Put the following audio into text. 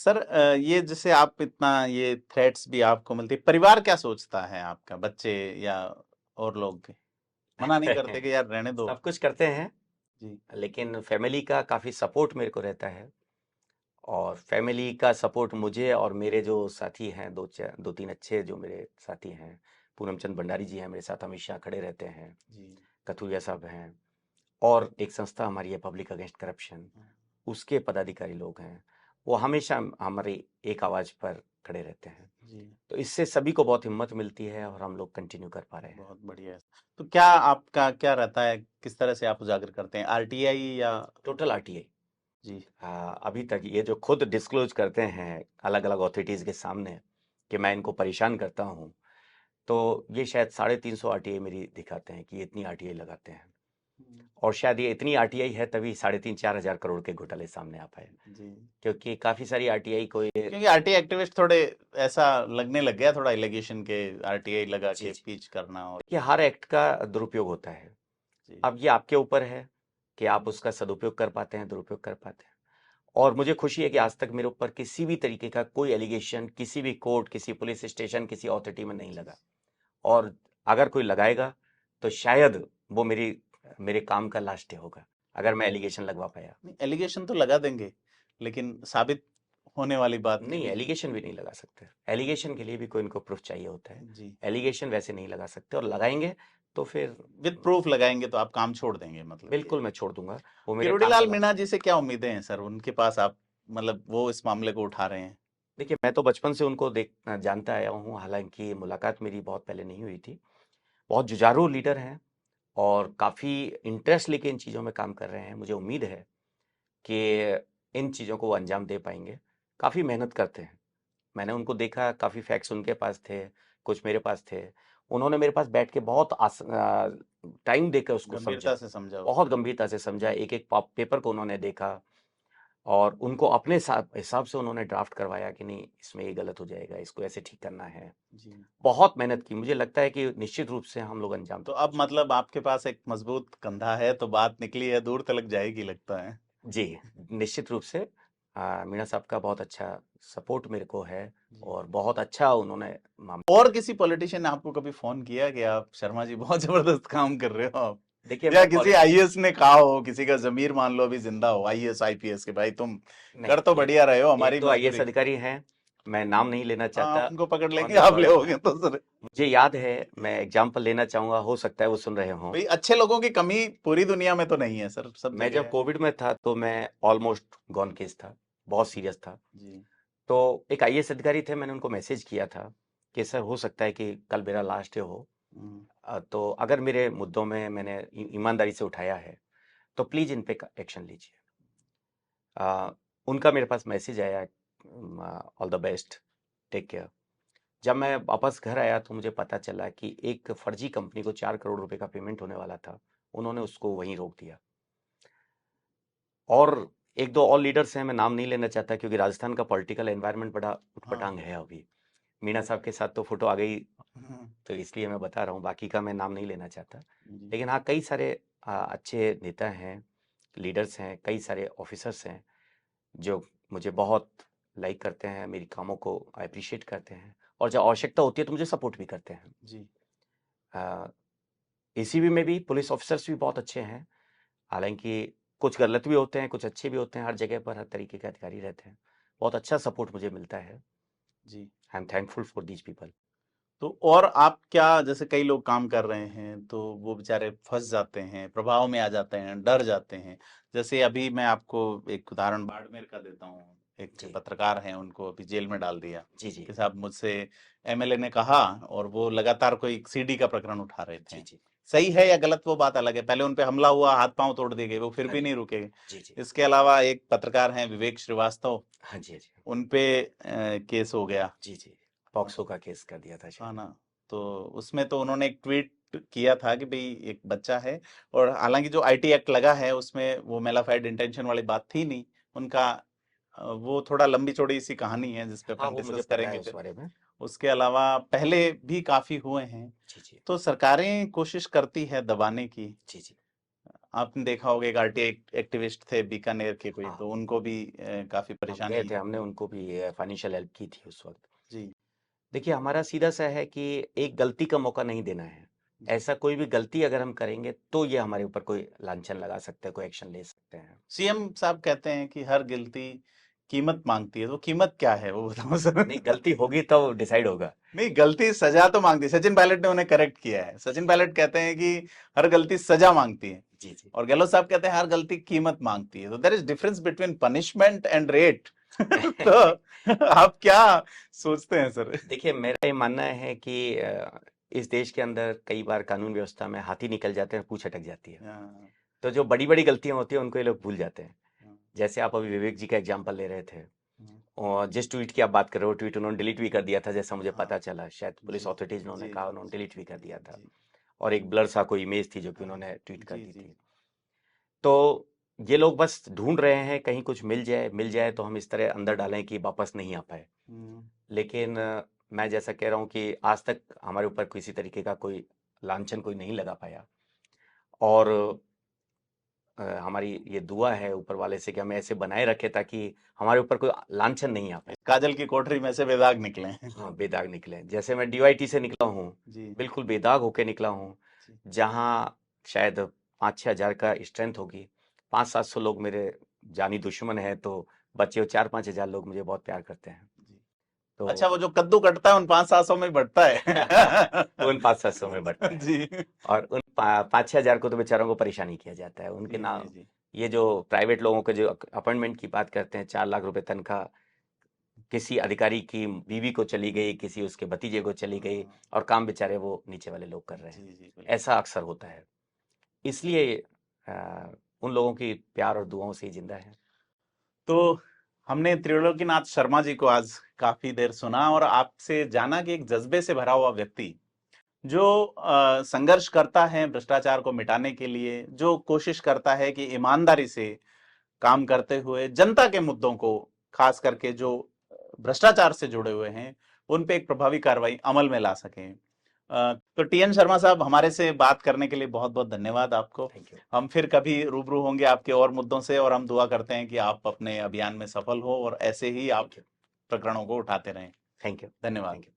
Sir ये जैसे आप इतना ये थ्रेट्स भी आपको मिलती है, परिवार क्या सोचता है आपका, बच्चे या और लोग मना नहीं करते कि यार रहने दो? सब कुछ करते हैं, जी। लेकिन फैमिली का काफ़ी सपोर्ट मेरे को रहता है। और फैमिली का सपोर्ट मुझे और मेरे जो साथी हैं, दो तीन अच्छे जो मेरे साथी हैं, पूनम चंद भंडारी जी हैं मेरे साथ, हमेशा खड़े रहते हैं। जी। कथुरिया साहब हैं, और एक संस्था हमारी है पब्लिक अगेंस्ट करप्शन, उसके पदाधिकारी लोग हैं। वो हमेशा हमारी एक आवाज़ पर खड़े रहते हैं। जी। तो इससे सभी को बहुत हिम्मत मिलती है और हम लोग कंटिन्यू कर पा रहे हैं। बहुत बढ़िया है। तो क्या आपका क्या रहता है, किस तरह से आप उजागर करते हैं, आरटीआई या? Total RTI. जी। अभी तक ये जो खुद डिस्क्लोज करते हैं अलग अलग अथॉरिटीज़ के सामने कि मैं इनको परेशान करता हूँ, तो ये शायद 350 आरटीआई मेरी दिखाते हैं कि ये इतनी आरटीआई लगाते हैं। और शायद ये इतनी आरटीआई है तभी 3.5-4 हज़ार करोड़ के घोटाले सामने आ पाए, जी। क्योंकि काफ़ी सारी आरटीआई को ये। क्योंकि आरटीआई एक्टिविस्ट थोड़े ऐसा लगने लग गया, थोड़ा एलिगेशन के आरटीआई लगा जी के जी, पीच करना और देखिए हर एक्ट का दुरुपयोग होता है। जी। अब ये आपके ऊपर है कि आप उसका सदुपयोग कर पाते हैं, दुरुपयोग कर पाते हैं। और मुझे खुशी है कि आज तक मेरे ऊपर किसी भी तरीके का कोई एलिगेशन किसी भी कोर्ट, किसी पुलिस स्टेशन, किसी अथॉरिटी में नहीं लगा। और अगर कोई लगाएगा तो शायद वो मेरे काम का लास्ट डे होगा, अगर मैं एलिगेशन लगवा पाया। नहीं, एलिगेशन तो लगा देंगे, लेकिन साबित होने वाली बात के नहीं, लिए। एलिगेशन भी नहीं लगा सकते। एलिगेशन के लिए भी कोई इनको प्रूफ चाहिए होता है। जी। एलिगेशन वैसे नहीं लगा सकते, और लगाएंगे तो फिर विद प्रूफ लगाएंगे तो आप काम छोड़ देंगे, मतलब ये बिल्कुल मैं छोड़ दूंगा। वो मेरे काम का किरोड़ीलाल मीणा लास्ट। जी से क्या उम्मीदें हैं सर, उनके पास आप, मतलब वो इस मामले को उठा रहे हैं? देखिए, मैं तो बचपन से उनको जानता आया हूँ, हालांकि मुलाकात मेरी बहुत पहले नहीं हुई थी। बहुत जुझारू लीडर हैं, और काफ़ी इंटरेस्ट लेके इन चीज़ों में काम कर रहे हैं। मुझे उम्मीद है कि इन चीज़ों को वो अंजाम दे पाएंगे। काफ़ी मेहनत करते हैं, मैंने उनको देखा, काफ़ी फैक्ट्स उनके पास थे, कुछ मेरे पास थे। उन्होंने मेरे पास बैठ के बहुत टाइम देकर उसको गंभीरता समझा, से समझा बहुत उसको। गंभीरता से समझा, एक एक पेपर को उन्होंने देखा, और उनको अपने हिसाब से उन्होंने ड्राफ्ट करवाया कि नहीं, इसमें ये गलत हो जाएगा, इसको ऐसे ठीक करना है। जी। बहुत मेहनत की। मुझे लगता है कि निश्चित रूप से हम लोग अंजाम तो तक अब पहुंचे। मतलब आपके पास एक मजबूत कंधा है, तो बात निकली है, दूर तलक जाएगी लगता है। जी, निश्चित रूप से मीणा साहब का बहुत अच्छा सपोर्ट मेरे को है, जी। और बहुत अच्छा उन्होंने और किसी पॉलिटिशियन ने आपको कभी फोन किया कि आप शर्मा जी बहुत जबरदस्त काम कर रहे हो आप, देखिए या मैं किसी आईएएस ने कहा हो, किसी का जमीर मान लो अभी जिंदा हो, आईएएस आईपीएस के, भाई तुम कर तो नहीं, बढ़िया रहे हो, एक हमारी दो आईएएस मजबूरी। अधिकारी हैं, मैं नाम नहीं लेना हाँ, चाहता। उनको पकड़ ऑन लेंगे, द आप ले रिकॉर्ड तो सर। मुझे याद है, मैं एग्जांपल लेना चाहूंगा, हो सकता है वो सुन रहे हों। भाई अच्छे लोगों की कमी पूरी दुनिया में तो नहीं है सर, सब मैं जगह जब है। कोविड में था तो मैं ऑलमोस्ट गॉन केस था, बहुत सीरियस था। जी। तो एक आईएएस अधिकारी थे, मैंने उनको मैसेज किया था कि सर हो सकता है कि कल मेरा लास्ट डे हो, हम्म। तो अगर मेरे मुद्दों में मैंने ईमानदारी से उठाया है तो प्लीज़ इन पे एक्शन लीजिए। उनका मेरे पास मैसेज आया, all the best, take care. जब मैं वापस घर आया तो मुझे पता चला कि एक फर्जी कंपनी को 4 करोड़ रुपए का पेमेंट होने वाला था, उन्होंने उसको वहीं रोक दिया। और एक दो और लीडर्स हैं, मैं नाम नहीं लेना चाहता क्योंकि राजस्थान का पॉलिटिकल एनवायरनमेंट बड़ा हाँ। उटपटांग है अभी। मीणा साहब के साथ तो फोटो आ गई, हम्म। तो इसलिए मैं बता रहा हूँ, बाकी का मैं नाम नहीं लेना चाहता। जी। लेकिन हाँ, कई सारे अच्छे नेता हैं, लीडर्स हैं, कई सारे ऑफिसर्स हैं जो मुझे बहुत लाइक करते हैं, मेरी कामों को अप्रिशिएट करते हैं, और जब आवश्यकता होती है तो मुझे सपोर्ट भी करते हैं। जी। एसीबी में भी पुलिस ऑफिसर्स भी बहुत अच्छे हैं, हालांकि कुछ गलत भी होते हैं, कुछ अच्छे भी होते हैं, हर जगह पर हर तरीके के अधिकारी रहते हैं। बहुत अच्छा सपोर्ट मुझे मिलता है। जी। I am thankful for these people. तो और आप क्या, जैसे कई लोग काम कर रहे हैं तो वो बेचारे फंस जाते हैं, प्रभाव में आ जाते हैं, डर जाते हैं। जैसे अभी मैं आपको एक उदाहरण बाड़मेर का देता हूँ, एक जी पत्रकार हैं, उनको अभी जेल में डाल दिया जी जी कि साहब मुझसे एमएलए ने कहा, और वो लगातार कोई सीडी का प्रकरण उठा रहे थे। जी जी। सही है या गलत वो बात अलग है, पहले उन पे हमला हुआ, हाथ पांव तोड़ दिए गए, वो फिर हाँ भी जी नहीं रुके। जी जी। इसके अलावा एक पत्रकार हैं विवेक श्रीवास्तव, हाँ जी हाँ जी उन पे केस हो गया। जी जी। पॉक्सो का केस कर दिया था हाँ शायद। ना। तो उसमें तो उन्होंने एक ट्वीट किया था कि भाई एक बच्चा है, और हालांकि जो आईटी एक्ट लगा है उसमें वो मेलाफाइड इंटेंशन वाली बात थी नहीं उनका। वो थोड़ा लंबी चौड़ी सी कहानी है जिस पे हाँ, अपन वो मुझे डिस्कस पता करेंगे है उस फिर। बारे में। उसके अलावा पहले भी काफी हुए हैं। जी जी तो सरकारें कोशिश करती है दबाने की। जी जी। आपने देखा होगा एक आरटीआई एक्टिविस्ट थे बीकानेर के कोई, हाँ तो उनको भी काफी हम गए परेशानी। थे, हमने उनको भी फाइनेंशियल हेल्प की थी उस वक्त। जी देखिए हमारा सीधा सा है कि एक गलती का मौका नहीं देना है। जी। ऐसा कोई भी गलती अगर हम करेंगे तो ये हमारे ऊपर कोई लांछन लगा सकते हैं, कोई एक्शन ले सकते हैं। सीएम साहब कहते हैं कि हर गलती कीमत मांगती है, तो कीमत क्या है वो बताओ सर। नहीं, गलती होगी तब डिसाइड होगा। नहीं, गलती सजा तो मांगती है, सचिन पायलट ने उन्हें करेक्ट किया है। सचिन पायलट कहते हैं कि हर गलती सजा मांगती है, जी जी। और गहलोत साहब कहते हैं हर गलती कीमत मांगती है। तो there is difference between punishment and rate. तो आप क्या सोचते हैं सर? देखिए मेरा ये मानना है कि इस देश के अंदर कई बार कानून व्यवस्था में हाथी निकल जाते हैं, पूंछ अटक जाती है। हाँ, तो जो बड़ी बड़ी गलतियां होती हैं उनको ये लोग भूल जाते हैं। हाँ, जैसे आप अभी विवेक जी का एग्जाम्पल ले रहे थे, हाँ, और जिस ट्वीट की आप बात कर रहे हो, ट्वीट उन्होंने डिलीट भी कर दिया था, जैसा मुझे हाँ, पता चला। शायद पुलिस जी अथॉरिटीज उन्होंने जी कहा, उन्होंने डिलीट भी कर दिया था। जी और एक ब्लर सा कोई इमेज थी जो कि हाँ, उन्होंने ट्वीट कर जी दी जी। थी। तो ये लोग बस ढूंढ रहे हैं कहीं कुछ मिल जाए तो हम इस तरह अंदर डालें कि वापस नहीं आ पाए। हम्म, लेकिन मैं जैसा कह रहा हूँ कि आज तक हमारे ऊपर किसी तरीके का कोई लांछन कोई नहीं लगा पाया। और हमारी ये दुआ है ऊपर वाले से कि हमें ऐसे बनाए रखे ताकि हमारे ऊपर कोई लांछन नहीं आ पाए। काजल की कोठरी में से बेदाग निकले। हाँ, बेदाग निकले। जैसे मैं डीआईटी से निकला हूँ, जी बिल्कुल बेदाग होके निकला हूँ। जी जहाँ शायद 5-6 हज़ार का स्ट्रेंथ होगी, 500-700 लोग मेरे जानी दुश्मन है, तो बचे 4-5 हज़ार लोग मुझे बहुत प्यार करते हैं। जी। अच्छा, तो वो जो कद्दू कटता है उन 500-700 में बढ़ता है। उन 500-700 में बढ़ता है। जी और उन 5-6 हज़ार को तो बेचारों को परेशान ही किया जाता है। उनके जी ना, जी जी ये जो प्राइवेट लोगों के जो अपॉइंटमेंट की बात करते हैं, 4 लाख रुपए तनख्वाह, किसी अधिकारी की बीवी को चली गई, किसी उसके भतीजे को चली गई, हाँ, और काम बेचारे वो नीचे वाले लोग कर रहे जी हैं। जी बिल्कुल। ऐसा अक्सर होता है। इसलिए उन लोगों की प्यार और दुआओं से ही जिंदा है। तो हमने त्रिलोकीनाथ शर्मा जी को आज काफी देर सुना और आपसे जाना कि एक जज्बे से भरा हुआ व्यक्ति जो संघर्ष करता है भ्रष्टाचार को मिटाने के लिए, जो कोशिश करता है कि ईमानदारी से काम करते हुए जनता के मुद्दों को, खास करके जो भ्रष्टाचार से जुड़े हुए हैं, उन पे एक प्रभावी कार्रवाई अमल में ला सकें। तो टीएन शर्मा साहब, हमारे से बात करने के लिए बहुत बहुत धन्यवाद आपको। Thank you. हम फिर कभी रूबरू होंगे आपके और मुद्दों से, और हम दुआ करते हैं कि आप अपने अभियान में सफल हो और ऐसे ही आप थैंक यू। प्रकरणों को उठाते रहें। Thank you. धन्यवाद। Thank you.